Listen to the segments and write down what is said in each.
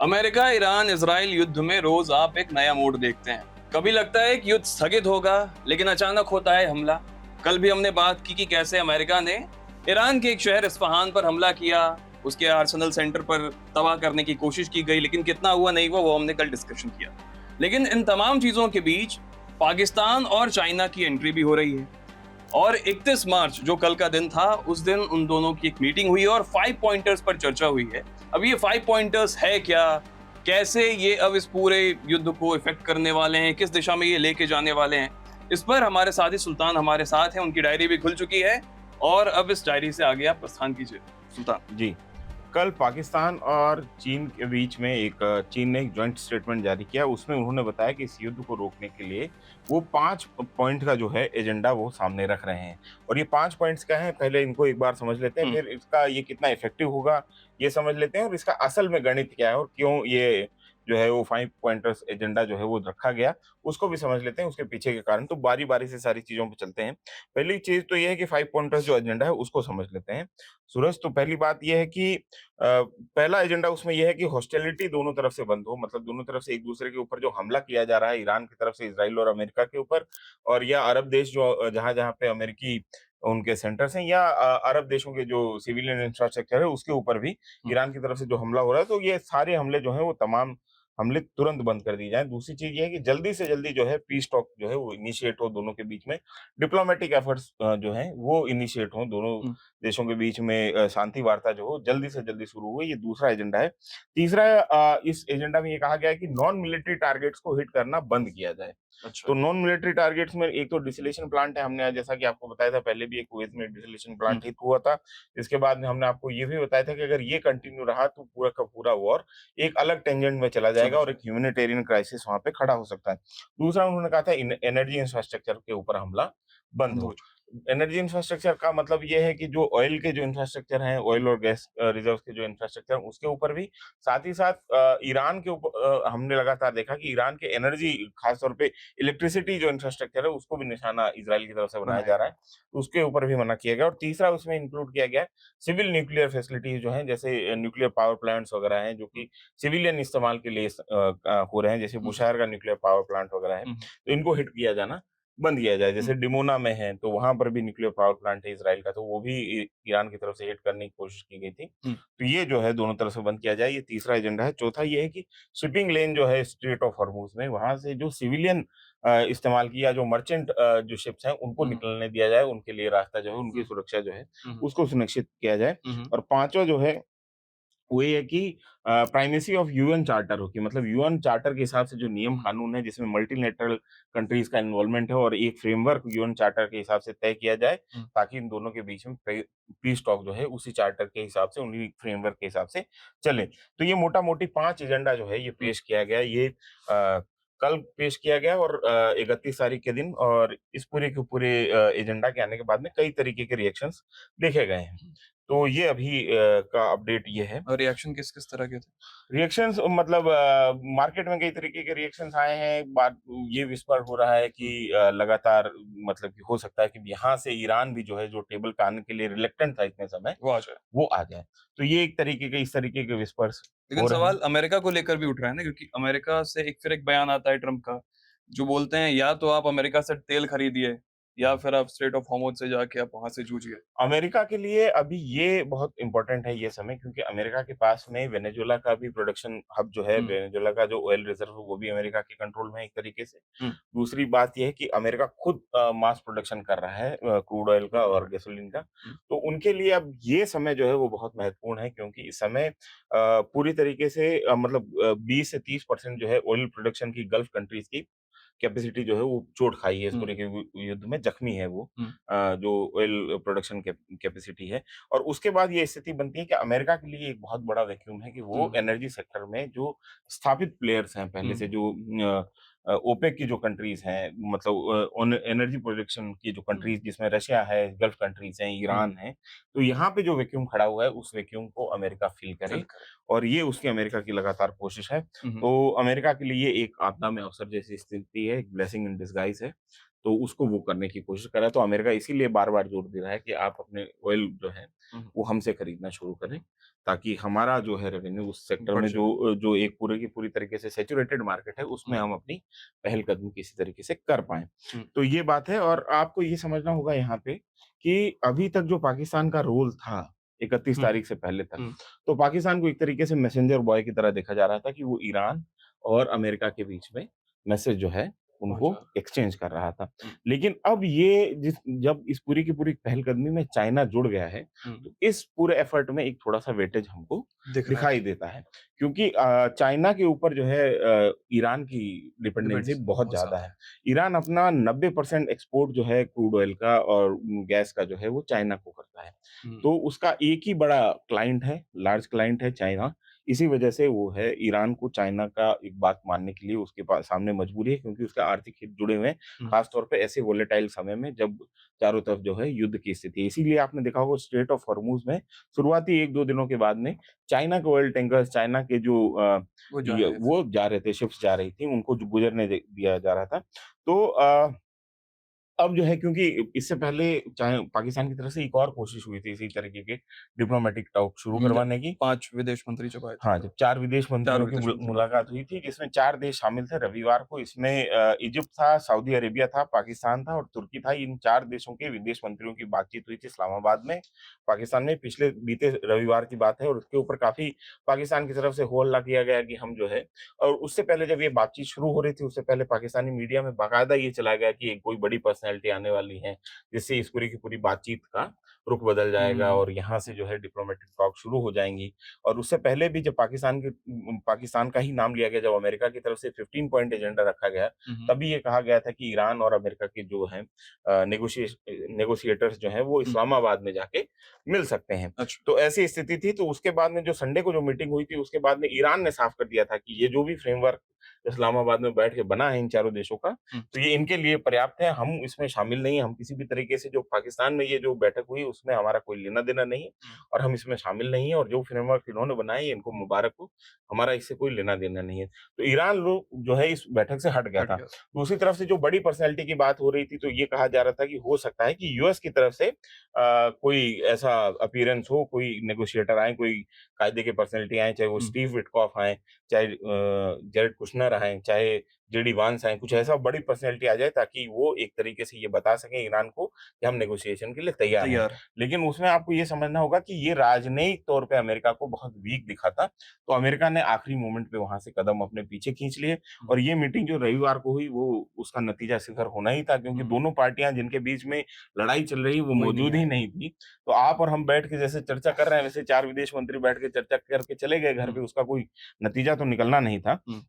America, Iran, Israel युद्ध में रोज आप एक नया मोड़ देखते हैं। कभी लगता है कि युद्ध स्थगित होगा, लेकिन अचानक होता है हमला। कल भी हमने बात की कि कैसे अमेरिका ने ईरान के एक शहर इस्फहान पर हमला किया, उसके आर्सेनल सेंटर पर तबाह करने की कोशिश की गई, लेकिन कितना हुआ नहीं हुआ वो हमने कल डिस्कशन किया। लेकिन इन तमाम चीजों के बीच पाकिस्तान और चाइना की एंट्री भी हो रही है। और 31 मार्च जो कल का दिन था, उस दिन उन दोनों की एक मीटिंग हुई और 5 पॉइंटर्स पर चर्चा हुई है। अब ये 5 पॉइंटर्स है क्या? कैसे ये अब इस पूरे युद्ध को इफेक्ट करने वाले हैं? किस दिशा में ये लेके जाने वाले हैं? इस पर हमारे साथी सुल्तान हमारे साथ हैं, उनकी डायरी भी खुल चुकी है और अब इस डायरी से आगे आप प्रस्थान कीजिए। सुल्तान। जी। कल पाकिस्तान और चीन के बीच में चीन ने एक जॉइंट स्टेटमेंट जारी किया। उसमें उन्होंने बताया कि इस युद्ध को रोकने के लिए वो 5 पॉइंट का जो है एजेंडा वो सामने रख रहे हैं। और ये 5 पॉइंट्स क्या हैं, पहले इनको एक बार समझ लेते हैं, हुँ, फिर इसका ये कितना इफ़ेक्टिव होगा, ये समझ लेते हैं और इसका असल में गणित क्या है और क्यों ये जो है वो 5 पॉइंटर्स एजेंडा जो है वो रखा गया, उसको भी समझ लेते हैं, उसके पीछे के कारण। तो बारी-बारी से सारी चीज़ों पे चलते हैं। पहली चीज़ तो ये है कि 5 पॉइंटर्स जो एजेंडा है उसको समझ लेते हैं। सूरज, तो पहली बात ये है कि पहला एजेंडा उसमें ये है कि हॉस्टिलिटी दोनों तरफ से बंद हो, मतलब दोनों तरफ से एक-दूसरे के ऊपर जो हमला किया जा रहा है, ईरान की तरफ से इज़राइल और अमेरिका के ऊपर, और या अरब देश जो जहाँ-जहाँ पे अमेरिकी उनके सेंटर्स हैं, या अरब देशों के जो सिविलियन इंफ्रास्ट्रक्चर है, उसके ऊपर भी हुँ, ईरान की तरफ से जो हमला हो रहा है, तो ये सारे हमले जो हैं, वो तमाम हमले तुरंत बंद कर दिए जाएँ। दूसरी चीज़ ये है कि जल्दी से जल्दी जो है पीस टॉक जो है वो इनिशिएट हो दोनों के बीच में। डिप्लोमैटिक एफर्ट्स जो हैं, वो इनिशिएट हों दोनों हुँ, देशों के बीच में, शांति वार्ता जो हो जल्दी से जल्दी शुरू हो, ये दूसरा एजेंडा है। तीसरा, इस एजेंडा में ये कहा गया है कि नॉन मिलिट्री टारगेट्स को हिट करना बंद किया जाए। अच्छा। तो नॉन मिलिट्री टारगेट्स में एक तो डिसैलिनेशन प्लांट है, हमने आज जैसा कि आपको बताया था पहले भी, एक कुवैत में डिसैलिनेशन हुँ, प्लांट हिट हुआ था। इसके बाद में हमने आपको ये भी बताया था कि अगर ये कंटिन्यू रहा तो पूरा का पूरा वॉर एक अलग टेंजेंट में चला जाएगा समझ और एक गया। ह्यूमैनिटेरियन क्राइसिस वहाँ पे खड़ा हो सकता है। दूसरा उन्होंने कहा था एनर्जी इंफ्रास्ट्रक्चर के ऊपर हमला बंद बंद हो हो। चुका। एनर्जी इंफ्रास्ट्रक्चर का मतलब ये है कि जो ऑयल के जो इंफ्रास्ट्रक्चर हैं, ऑयल और गैस रिजर्व्स के जो इंफ्रास्ट्रक्चर हैं, उसके ऊपर भी, साथ ही साथ ईरान के ऊपर हमने लगातार देखा कि ईरान के एनर्जी, खास तौर पे इलेक्ट्रिसिटी जो इंफ्रास्ट्रक्चर है, उसको भी निशाना इज़राइल की तरफ से बनाया बनाया जा रहा गया। है, तो उसके ऊपर भी मना किया गया। और तीसरा उसमें इंक्लूड किया गया है सिविल न्यूक्लियर फैसिलिटीज़ जो हैं, जैसे न्यूक्लियर पावर प्लांट्स वगैरह हैं, जो हुँ, कि सिविलियन इस्तेमाल के लिए हो रहे हैं, जैसे हुँ, बुशाहर का न्यूक्लियर पावर प्लांट वगैरह है, हुँ, हुँ, तो इनको हिट किया जाना बंद किया जाए। हुँ, जैसे डिमोना में है, तो वहाँ पर भी न्यूक्लियर पावर प्लांट है इज़राइल का, तो वो भी ईरान की तरफ से हिट करने की कोशिश की गई थी। हुँ, तो ये जो है दोनों तरफ से बंद किया जाए, ये तीसरा एजेंडा है। चौथा ये है कि शिपिंग लेन जो है स्ट्रेट ऑफ हॉर्मुज़ में, वहाँ से जो सिविलियन इस्तेमाल की, या जो मर्चेंट जो शिप्स हैं, उनको हुँ, निकलने दिया जाए, उनके लिए रास्ता जो है, उनकी हुँ, सुरक्षा जो है, हुँ, हुँ, उसको सुनिश्चित किया जाए। हुँ, हुँ, और पाँचवाँ जो है वो ये है कि प्राइमेसी ऑफ यूएन चार्टर हो, कि मतलब यूएन चार्टर के हिसाब से जो नियम हुँ, कानून है, जिसमें मल्टीलेटरल कंट्रीज का इन्वॉल्वमेंट है, और एक फ्रेमवर्क यूएन चार्टर के हिसाब से तय किया जाए, हुँ, ताकि इन दोनों के बीच में पीस टॉक जो है उसी चार्टर के हिसाब से, उन्हीं फ्रेमवर्क के हिसाब से चले। तो ये मोटा मोटी 5 एजेंडा जो है ये हुँ, पेश किया गया। ये कल पेश किया गया, और 31 तारीख के दिन, और इस पूरे के पूरे एजेंडा के आने के बाद में कई तरीके के रिएक्शंस देखे गए हैं। हुँ। तो ये अभी का अपडेट ये है। और रिएक्शन किस-किस तरह के थे? रिएक्शंस मतलब मार्केट में कई तरीके के रिएक्शंस आए हैं। एक बात ये विस्पर हो रहा है कि हुँ, लगातार, मतलब कि हो सकता है कि यहाँ से ईरान भी जो है, जो टेबल पे आने के लिए रिलक्टेंट था इतने समय, वो आ जाए। वो आ जाए। तो ये एक तरीके के, इस तरीके के विस्पर्स लेकिन हो रहे सवाल हैं। अमेरिका को लेकर भी उठ रहा है ना, क्योंकि अमेरिका से एक फिर एक बयान आता है ट्रम्प का, जो बोलते हैं या तो आप अमेरिका से तेल खरीदिए या फिर आप स्ट्रेट ऑफ हॉर्मुज़ से जाके आप वहाँ से जूझिए। अमेरिका के लिए अभी ये बहुत इम्पोर्टेंट है ये समय, क्योंकि अमेरिका के पास में वेनेजुएला का भी प्रोडक्शन हब जो है, हुँ, वेनेजुएला का जो ऑयल रिजर्व है, वो भी अमेरिका के कंट्रोल में है एक तरीके से। हुँ, दूसरी बात ये है कि अमेरिका खुद मास प्रोडक्शन कर रहा है क्रूड ऑयल का क्रूड और ऑयल। गैसोलीन का। हुँ, तो उनके लिए अब ये समय जो है वो बहुत महत्वपूर्ण है, क्योंकि इस समय पूरी तरीके से, मतलब 20 से 30% जो है ऑयल प्रोडक्शन की गल्फ कंट्रीज की कैपेसिटी जो है वो चोट खाई है, इस हुँ, पूरे के युद्ध में जख्मी है वो, हुँ, जो ऑयल प्रोडक्शन कैपेसिटी है। और उसके बाद ये स्थिति बनती है कि अमेरिका के लिए एक बहुत बड़ा वैक्यूम है कि वो हुँ, एनर्जी सेक्टर में जो स्थापित प्लेयर्स हैं पहले हुँ, से, जो ओपेक की जो कंट्रीज़ हैं, मतलब ऑन एनर्जी प्रोडक्शन की जो हुँ, कंट्रीज़, जिसमें रशिया है, गल्फ कंट्रीज़ हैं, हुँ, ईरान है, तो यहाँ पे जो वैक्यूम खड़ा हुआ है, उस वैक्यूम को अमेरिका फ़िल फ़िल करे, करें। और ये उसकी अमेरिका की लगातार कोशिश है। हुँ, हुँ, तो अमेरिका के लिए ये एक आपदा में अवसर जैसी स्थिति है, एक ब्लेसिंग इन डिसगाइज़ है। तो उसको वो करने की कोशिश कर रहा है। तो अमेरिका इसीलिए बार-बार जोर दे रहा है कि आप अपने ऑयल जो है, हुँ, वो हमसे खरीदना शुरू करें, ताकि हमारा जो है रेवेन्यू उस सेक्टर बढ़ में जाए। जो एक पूरे की पूरी तरीके से सैचुरेटेड मार्केट है, उसमें हुँ, हम अपनी पहलकदमी किसी तरीके से कर पाएँ। हुँ, तो ये बात है और आपको ये समझना होगा यहाँ पे कि अभी तक जो पाकिस्तान का रोल था, 31 हुँ, तारीख से पहले तक, हुँ, तो पाकिस्तान को एक तरीके से मैसेंजर बॉय की तरह देखा जा रहा था कि वो ईरान और अमेरिका के बीच में मैसेज जो है उनको पहुँचा। एक्सचेंज कर रहा था। हुँ, लेकिन अब ये जब इस पूरी की पूरी पहलकदमी में चाइना जुड़ गया है, हुँ, तो इस पूरे एफर्ट में एक थोड़ा-सा वेटेज हमको दिख रहा है। दिखाई देता है। क्योंकि चाइना के ऊपर जो है ईरान की डिपेंडेंसी डिपेंड्स बहुत बहुत ज़्यादा ज़्यादा है। है। ईरान अपना 90% एक्सपोर्ट जो है क्रूड ऑयल का और गैस का जो है वो चाइना को करता है। हुँ, तो उसका एक ही बड़ा क्लाइंट है, लार्ज क्लाइंट है चाइना। इसी वजह से वो है ईरान को चाइना का एक बात मानने के लिए उसके पास सामने मजबूरी है क्योंकि उसके आर्थिक हित जुड़े हुए हैं, हुँ, खास तौर पे ऐसे वोलेटाइल समय में जब चारों तरफ जो है युद्ध की स्थिति है। इसीलिए आपने देखा होगा स्ट्रेट ऑफ हॉर्मुज़ में शुरुआती 1-2 दिनों के बाद में चाइना के ऑयल टैंकर्स, चाइना के जो वो जा ये रहे थे। वो जा रहे थे, शिप्स जा रही थी, उनको जो गुजरने दिया जा रहा था। तो अब जो है क्योंकि इससे पहले चाहे पाकिस्तान की तरफ से एक और कोशिश हुई थी इसी तरीके के डिप्लोमेटिक टॉक शुरू जब करवाने की। 5 विदेश मंत्री जब आए थे हाँ, तब, जब 4 विदेश 4 मंत्रियों की विदेश मंत्री मिले थे। मुलाकात हुई थी जिसमें 4 देश शामिल थे रविवार को। इसमें इजिप्ट था, सऊदी अरेबिया था, पाकिस्तान था और तुर्की था। इन 4 देशों के विदेश मंत्रियों की बातचीत हुई थी इस्लामाबाद में, पाकिस्तान में। पिछले बीते रविवार की बात है और उसके ऊपर काफ़ी पाकिस्तान की तरफ से हो हल्ला किया गया कि हम जो है और उससे पहले जब ये बातचीत शुरू हो रही थी, उससे पहले पाकिस्तानी मीडिया में बाकायदा ये चला गया कि एक कोई बड़ी पर्सनैलिटी आने वाली है, जिससे इस पूरी की पूरी बातचीत का रुख बदल जाएगा हुँ, और यहाँ से जो है डिप्लोमेटिक टॉक शुरू हो जाएँगी। और उससे पहले भी जब पाकिस्तान का ही नाम लिया गया, जब अमेरिका की तरफ से 15 पॉइंट एजेंडा रखा गया, हुँ, हुँ, तभी ये कहा गया था कि ईरान और अमेरिका के जो हैं नेगोशिएटर्स जो हैं वो हुँ, इस्लामाबाद में जाके मिल सकते हैं। अच्छा। तो ऐसी स्थिति थी, तो उसके बाद में जो संडे को जो मीटिंग हुई थी, उसके बाद में ईरान ने साफ कर दिया था कि ये जो भी फ्रेमवर्क इस्लामाबाद में बैठ के बना है इन चारों देशों का, हुँ, तो ये इनके लिए पर्याप्त है, हम इसमें शामिल नहीं हैं, हम किसी भी तरीके से जो पाकिस्तान में ये जो बैठक हुई, उसमें हमारा कोई लेना-देना नहीं है। हुँ, और हम इसमें शामिल नहीं हैं और जो फ्रेमवर्क इन्होंने बनाए इनको मुबारक हो, हमारा इससे कोई लेना-देना नहीं है। तो ईरान लोग जो है इस बैठक से हट गया हट था। गया। दूसरी तरफ से जो बड़ी पर्सनैलिटी की बात हो रही थी तो ये कहा जा रहा था कि हो सकता है कि यूएस की तरफ से कोई ऐसा अपीयरेंस हो, कोई नेगोशिएटर आएँ, कोई कायदे के पर्सनैलिटी आएँ, चाहे वो हुँ, स्टीव विटकॉफ आएँ, चाहे जैरेड कुशनर आएँ, चाहे जेडी वांस आएँ, कुछ हुँ, ऐसा बड़ी पर्सनैलिटी आ जाए ताकि वो एक तरीके से ये बता सकें ईरान को कि हम नेगोशिएशन के लिए तैयार हैं। तैयार है। लेकिन उसमें आपको ये समझना होगा कि ये राजनयिक तौर पे अमेरिका को बहुत वीक दिखा था, तो अमेरिका ने आखिरी मोमेंट पे वहाँ से कदम अपने पीछे खींच लिए हुँ, और ये मीटिंग जो रविवार को हुई, वो उसका नतीजा शिखर होना ही था क्योंकि हुँ, दोनों पार्टियाँ जिनके बीच में लड़ाई चल रही, वो वही नहीं मौजूद ही आए। नहीं थी। तो आप और हम बैठ के जैसे चर्चा कर रहे हैं, वैसे 4 विदेश मंत्री बैठ के चर्चा करके चले गए घर हुँ, पे, उसका कोई नतीजा तो निकलना नहीं था। हुँ,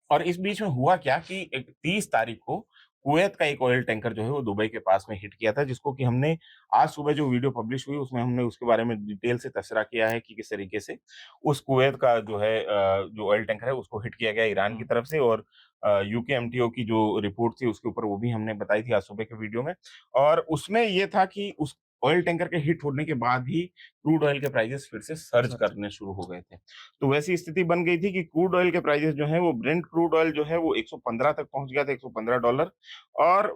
और इस बीच में हुआ क्या कि 30 तारीख को कुवैत का एक ऑयल टैंकर जो है वो दुबई के पास में हिट किया था जिसको कि हमने आज सुबह जो वीडियो पब्लिश हुई उसमें हमने उसके बारे में डिटेल से तबसरा किया है कि किस तरीके से उस कुवैत का जो है जो ऑयल टैंकर है उसको हिट किया गया ईरान की हुँ, तरफ से और यूकेएमटीओ की जो रिपोर्ट थी उसके ऊपर वो भी हमने बताई थी आज सुबह के वीडियो में। और उसमें ये था कि उस ऑयल टैंकर के हिट होने के बाद ही क्रूड ऑयल के प्राइसेस फिर से सर्ज सच। करने शुरू हो गए थे। तो वैसी स्थिति बन गई थी कि क्रूड ऑयल के प्राइसेस जो हैं वो ब्रेंट क्रूड ऑयल जो है वो 115 तक पहुँच गया था, $115 और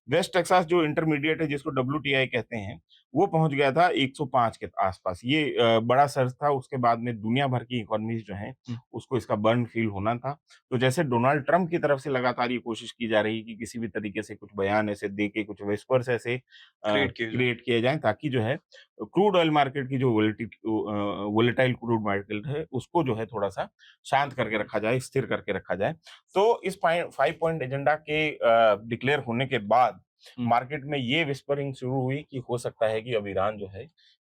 वेस्ट टेक्सास जो इंटरमीडिएट है जिसको डब्ल्यूटीआई कहते हैं, वो पहुँच गया था 105 के आस-पास। ये बड़ा सर्ज था, उसके बाद में दुनिया भर की इकोनॉमीज़ जो हैं, हुँ, उसको इसका बर्न फ़ील होना था। तो जैसे डोनाल्ड ट्रम्प की तरफ से लगातार ये कोशिश की जा रही है कि किसी भी तरीके से कुछ बयान ऐसे दे के, कुछ व्हिस्पर्स ऐसे क्रिएट किए जाएँ। क्रिएट किए जाएँ ताकि जो है क्रूड ऑयल मार्केट की जो वोलेटाइल क्रूड मार्केट है, उसको जो है थोड़ा-सा शांत करके रखा जाए, स्थिर करके रखा जाए। तो इस 5 पॉइंट एजेंडा के डिक्लेयर होने के बाद हुँ, मार्केट में ये व्हिस्परिंग शुरू हुई कि हो सकता है कि अब ईरान जो है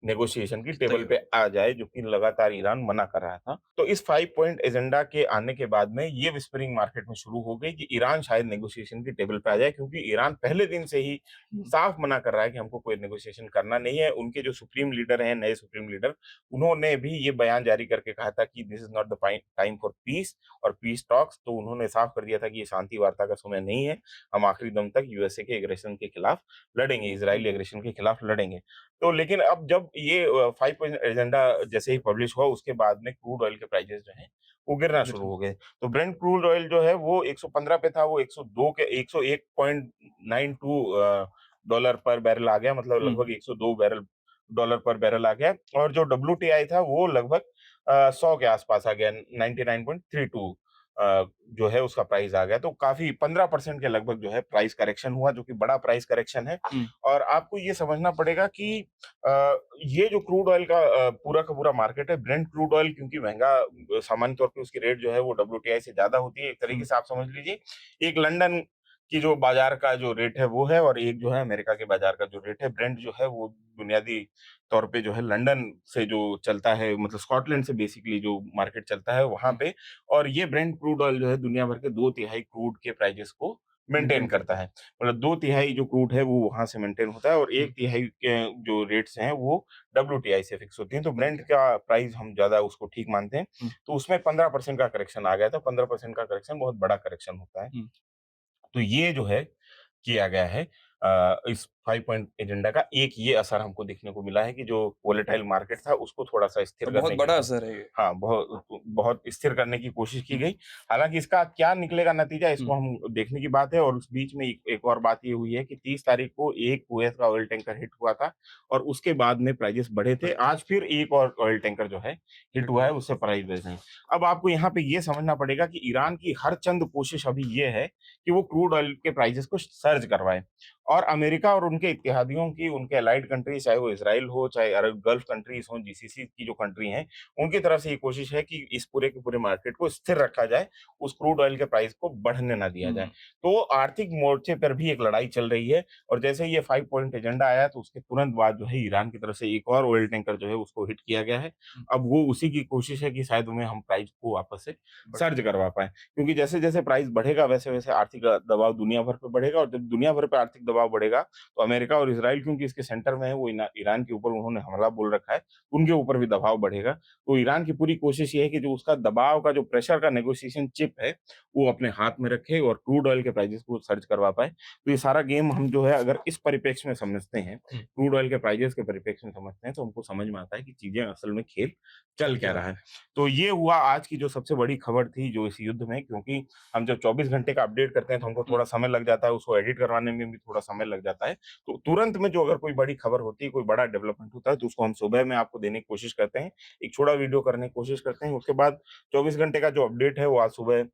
नेगोशिएशन की टेबल तैयार। पे आ जाए, जो कि लगातार ईरान मना कर रहा था। तो इस 5 पॉइंट एजेंडा के आने के बाद में ये व्हिस्परिंग मार्केट में शुरू हो गई कि ईरान शायद नेगोशिएशन की टेबल पे आ जाए क्योंकि ईरान पहले दिन से ही हुँ, साफ मना कर रहा है कि हमको कोई नेगोशिएशन करना नहीं है। उनके जो सुप्रीम लीडर हैं, नए सुप्रीम लीडर, उन्होंने भी ये बयान जारी करके कहा था कि this is not the time for piece और पीस टॉक्स। तो उन्होंने साफ कर दिया था कि ये शांति वार्ता का समय नहीं है। हम आखिरी दम तक यूएसए के एग्रेशन के खिलाफ लड़ेंगे, इज़राइली एग्रेशन के खिलाफ लड़ेंगे। तो लेकिन अब जब ये 5 पॉइंट एजेंडा जैसे ही पब्लिश हुआ उसके बाद में क्रूड ऑयल के प्राइसेस जो हैं वो गिरना शुरू हो गए। तो ब्रेंट क्रूड ऑयल जो है वो 115 पे था, वो 102 के 101.92 डॉलर पर बैरल आ गया, मतलब लगभग 102 बैरल डॉलर पर बैरल आ गया। और जो डब्ल्यूटीआई था वो लगभग 100 के आसपास आ गया, 99.32 जो है उसका प्राइस आ गया। तो काफ़ी 15% के लगभग जो है प्राइस करेक्शन हुआ, जो कि बड़ा प्राइस करेक्शन है। और आपको ये समझना पड़ेगा कि ये जो क्रूड ऑयल का पूरा का पूरा मार्केट है, ब्रेंट क्रूड ऑयल क्योंकि महँगा सामान्य तौर पे उसकी रेट जो है वो डब्ल्यूटीआई से ज़्यादा होती है। एक तरीके से आप समझ लीजिए, एक लंदन की जो बाज़ार का जो रेट है वो है, और एक जो है अमेरिका के बाज़ार का जो रेट है। ब्रेंट जो है वो बुनियादी तौर पे जो है लंदन से जो चलता है, मतलब स्कॉटलैंड से बेसिकली जो मार्केट चलता है वहाँ पे। और ये ब्रेंट क्रूड ऑयल जो है दुनिया भर के 2/3 क्रूड के प्राइसेस को मेंटेन करता है। मतलब 2/3 जो क्रूड है वो वहाँ से मेंटेन होता है, और 1/3 के जो रेट्स हैं वो डब्ल्यूटीआई से फिक्स होती हैं। तो ब्रेंट का प्राइस हम ज़्यादा उसको ठीक मानते हैं। तो उसमें 15% का करेक्शन आ गया था। 15% का करेक्शन बहुत बड़ा करेक्शन होता है। तो ये जो है किया गया है इस 5 पॉइंट एजेंडा का। एक ये असर हमको देखने को मिला है कि जो वोलेटाइल मार्केट था उसको थोड़ा-सा स्थिर तो बहुत करने की बड़ा असर है ये। हाँ, बहुत स्थिर करने की कोशिश की गई। हालाँकि इसका क्या निकलेगा नतीजा, इसको हम देखने की बात है। और उस बीच में एक एक और बात ये हुई है कि 30 तारीख को एक कुवैत का ऑयल टैंकर हिट हुआ था, और उसके बाद में प्राइसेस बढ़े थे। आज फिर एक और ऑयल टैंकर जो है हिट हुआ है, उससे प्राइस बढ़े हैं। अब आपको यहाँ पे ये समझना पड़ेगा कि ईरान की हर चंद कोशिश अभी ये है कि वो क्रूड ऑयल के प्राइसेस को सर्ज करवाए, और अमेरिका और उनके इत्तेहादियों की, उनके अलाइड कंट्रीज, चाहे वो इसराइल हो, चाहे अरब गल्फ कंट्रीज हो, जीसीसी की जो कंट्री हैं, उनकी तरफ से ये कोशिश है कि इस पूरे के पूरे मार्केट को स्थिर रखा जाए, उस क्रूड ऑयल के प्राइस को बढ़ने ना दिया जाए। तो आर्थिक मोर्चे पर भी एक लड़ाई चल रही है। और जैसे ही ये 5 पॉइंट एजेंडा आया तो उसके तुरंत बाद जो है ईरान की तरफ से एक और ऑयल टैंकर जो है उसको हिट किया गया है। अब वो उसी की कोशिश है कि शायद उन्हें हम प्राइस को वापस से सर्ज करवा पाएँ। क्योंकि जैसे-जैसे प्राइस बढ़ेगा वैसे-वैसे आर्थिक दबाव दुनिया भर पे बढ़ेगा, और जब दुनिया भर पे आर्थिक दबाव बढ़ेगा तो अमेरिका और इज़राइल क्योंकि इसके सेंटर में है, वो ईरान के ऊपर उन्होंने हमला बोल रखा है, उनके ऊपर भी दबाव बढ़ेगा। तो ईरान की पूरी कोशिश ये है कि जो उसका दबाव का जो प्रेशर का नेगोशिएशन चिप है, वो अपने हाथ में रखे और क्रूड ऑयल के प्राइसेस को सर्ज करवा पाए। तो ये सारा गेम हम जो है अगर इस परिप्रेक्ष्य में समझते हैं, क्रूड ऑयल के प्राइसेस के परिप्रेक्ष्य में समझते हैं, तो हमको समझ में आता है कि चीज़ें असल में खेल चल क्या रहा है। तो ये हुआ आज की जो सबसे बड़ी खबर थी जो इस युद्ध में, क्योंकि हम जब 24 घंटे का अपडेट करते हैं तो हमको थोड़ा समय लग जाता है, उसको एडिट करवाने में भी थोड़ा समय लग जाता है। तो तुरंत में जो अगर कोई बड़ी खबर होती है, कोई बड़ा डेवलपमेंट होता है, तो उसको हम सुबह में आपको देने की कोशिश करते हैं। एक छोटा वीडियो करने की कोशिश करते हैं। उसके बाद 24 घंटे का जो अपडेट है वो आज सुबह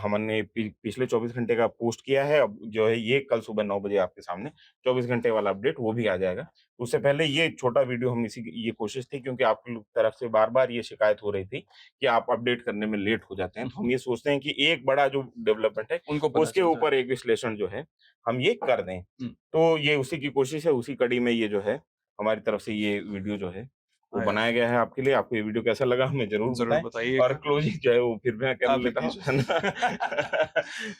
हमने पिछले 24 घंटे का पोस्ट किया है। अब जो है ये कल सुबह 9 बजे आपके सामने 24 घंटे वाला अपडेट वो भी आ जाएगा। उससे पहले ये छोटा वीडियो हम ये कोशिश थी, क्योंकि आपकी तरफ से बार-बार ये शिकायत हो रही थी कि आप अपडेट करने में लेट हो जाते हैं। तो हम ये सोचते हैं कि एक बड़ा जो डेवलपमेंट है, उनको पता उसके चल जाए। ऊपर एक विश्लेषण जो है, हम ये कर दें। तो ये उसी की कोशिश है, उसी कड़ी में ये जो है, हमारी तरफ से ये वीडियो जो है, वो आया। बनाया गया है आपके लिए। आपको ये वीडियो कैसा लगा हमें ज़रूर ज़रूर बताएँ। और बताइएगा। क्लोजिंग जो है वो फिर मैं कर आप ही लेता हूँ, है कीजिए। ना?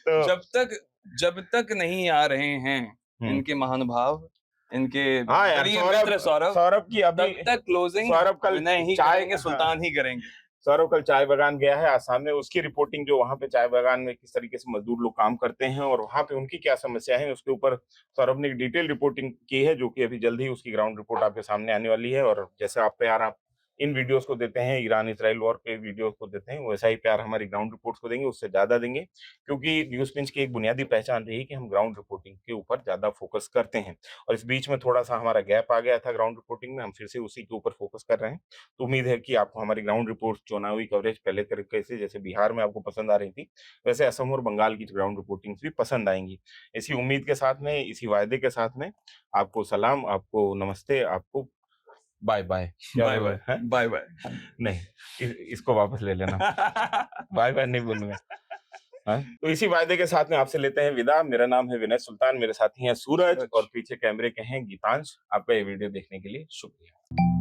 तो जब तक जब तक नहीं आ रहे हैं हुँ। इनके महानुभाव, इनके हाँ यार, प्रिय मित्र सौरभ सौरभ, सौरभ की अभी तब तक क्लोजिंग सौरभ कल विनय ही चाय करेंगे, हाँ। सुल्तान ही करेंगे। सौरभ कल चाय बागान गया है आसाम में, उसकी रिपोर्टिंग जो वहाँ पे चाय बागान में किस तरीके से मज़दूर लोग काम करते हैं और वहाँ पे उनकी क्या समस्या है, उसके ऊपर सौरभ ने एक डिटेल रिपोर्टिंग की है, जो कि अभी जल्द ही उसकी ग्राउंड रिपोर्ट आपके सामने आने वाली है। और जैसे आप प्यार आप इन वीडियोज़ को देते हैं, ईरान-इज़राइल वॉर के वीडियोज़ को देते हैं, वैसा ही प्यार हमारी ग्राउंड रिपोर्ट्स को देंगे, उससे ज़्यादा देंगे। क्योंकि न्यूज़ पिंच की एक बुनियादी पहचान रही है कि हम ग्राउंड रिपोर्टिंग के ऊपर ज़्यादा फ़ोकस करते हैं। और इस बीच में थोड़ा-सा हमारा गैप आ गया था ग्राउंड रिपोर्टिंग में, हम फिर से उसी के ऊपर फ़ोकस कर रहे हैं। तो उम्मीद है कि आपको हमारी ग्राउंड रिपोर्ट चुनावी कवरेज पहले तरीके से जैसे बिहार में आपको पसंद आ रही थी, वैसे असम और बंगाल की ग्राउंड रिपोर्टिंग्स भी पसंद आएँगी। इसी उम्मीद के साथ में, इसी वायदे के साथ में आपको सलाम, आपको नमस्ते, आपको बाय-बाय। क्या बाय बोला बाय, है? Bye bye. नहीं, इसको वापस ले लेना। बाय-बाय नहीं बोलूँगा। हाँ? तो इसी वायदे के साथ में आपसे लेते हैं विदा। मेरा नाम है विनय सुल्तान, मेरे साथी हैं सूरज, और सूरज। पीछे कैमरे के हैं गीतांश। आपका ये वीडियो देखने के लिए शुक्रिया।